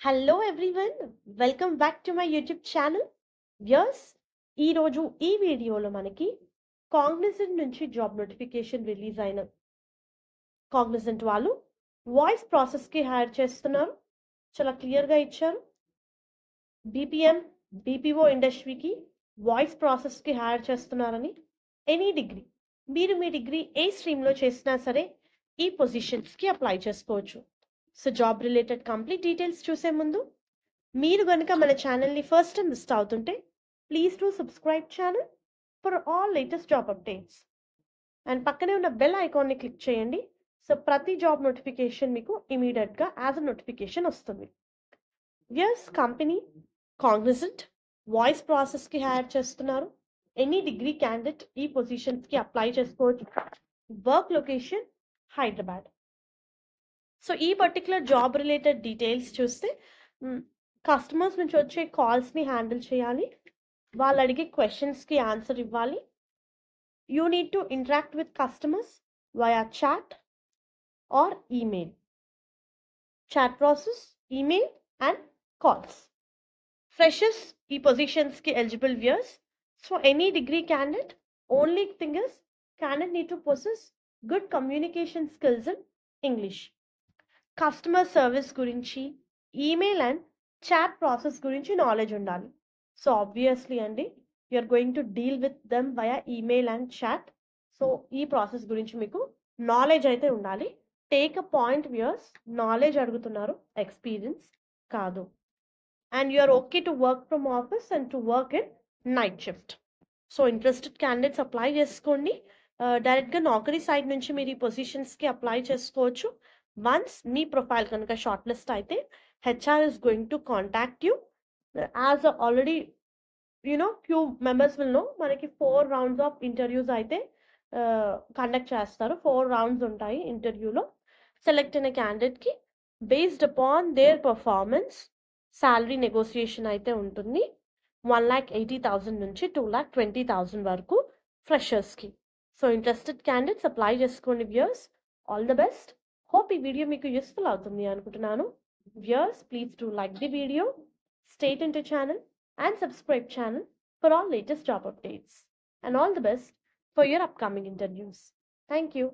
Hello everyone, welcome back to my YouTube channel. Viewers, ఈరోజు ఈ వీడియోలో మనకి కాగ్నిజెంట్ నుంచి జాబ్ నోటిఫికేషన్ రిలీజ్ అయిన కాగ్నిజెంట్ వాళ్ళు వాయిస్ ప్రాసెస్కి హైర్ చేస్తున్నారు. చాలా క్లియర్గా ఇచ్చారు. బీపీఎం బీపీఓ ఇండస్ట్రీకి వాయిస్ ప్రాసెస్కి హైర్ చేస్తున్నారని. ఎనీ డిగ్రీ, మీరు మీ డిగ్రీ ఏ స్ట్రీమ్లో చేసినా సరే ఈ పొజిషన్స్కి అప్లై చేసుకోవచ్చు. So job related complete details చూసే ముందు మీరు గనుక మన ఛానల్ని ఫస్ట్ టైం విజిట్ అవుతుంటే please to subscribe channel for all latest job updates and పక్కనే ఉన్న బెల్ ఐకాన్ని క్లిక్ చేయండి. సో ప్రతి జాబ్ నోటిఫికేషన్ మీకు ఇమీడియట్గా యాజ్ అ నోటిఫికేషన్ వస్తుంది. వ్యూయర్స్, కంపెనీ కాగ్నిజెంట్ వాయిస్ ప్రాసెస్కి హైర్ చేస్తున్నారు. ఎనీ డిగ్రీ క్యాండిడేట్ ఈ పొజిషన్స్కి అప్లై చేసుకోవచ్చు. Work location Hyderabad. సో ఈ పర్టికులర్ జాబ్ రిలేటెడ్ డీటెయిల్స్ చూస్తే కస్టమర్స్ నుంచి వచ్చే కాల్స్ని హ్యాండిల్ చేయాలి. వాళ్ళు అడిగే క్వశ్చన్స్కి ఆన్సర్ ఇవ్వాలి. You need to interact with customers via chat or email. Chat process, email and calls. Freshers ఈ పొజిషన్స్కి eligible viewers. So any degree candidate, only thing is candidate need to possess good communication skills in English. Customer service గురించి, email and chat process గురించి knowledge ఉండాలి. So obviously అండి, you're going to deal with them via email and chat. So ఈ process గురించి మీకు knowledge అయితే ఉండాలి. Take a point viewers, knowledge అడుగుతున్నారు, ఎక్స్పీరియన్స్ కాదు. And you are okay to work from office and to work in night shift. So interested candidates apply చేసుకోండి. డైరెక్ట్గా Naukri site నుంచి మీరు ఈ పొజిషన్స్కి అప్లై చేసుకోవచ్చు. వన్స్ మీ ప్రొఫైల్ కనుక షార్ట్ లిస్ట్ అయితే HR is going to contact you. As already few members will know, మనకి 4 rounds ఆఫ్ ఇంటర్వ్యూస్ అయితే కండక్ట్ చేస్తారు. 4 rounds ఉంటాయి ఇంటర్వ్యూలో. సెలెక్ట్ అయిన క్యాండిడేట్కి based upon there performance salary negotiation అయితే ఉంటుంది. 1,80,000 నుంచి 2,20,000 వరకు ఫ్రెషర్స్కి. సో ఇంట్రెస్టెడ్ క్యాండిడేట్స్ అప్లై చేసుకోండి viewers. All the best. Hope ఈ వీడియో మీకు యూస్ఫుల్ అవుతుంది అనుకుంటున్నాను. Viewers, please do like the video, stay tuned to channel and subscribe channel for all latest job updates. And all the best for your upcoming interviews. Thank you.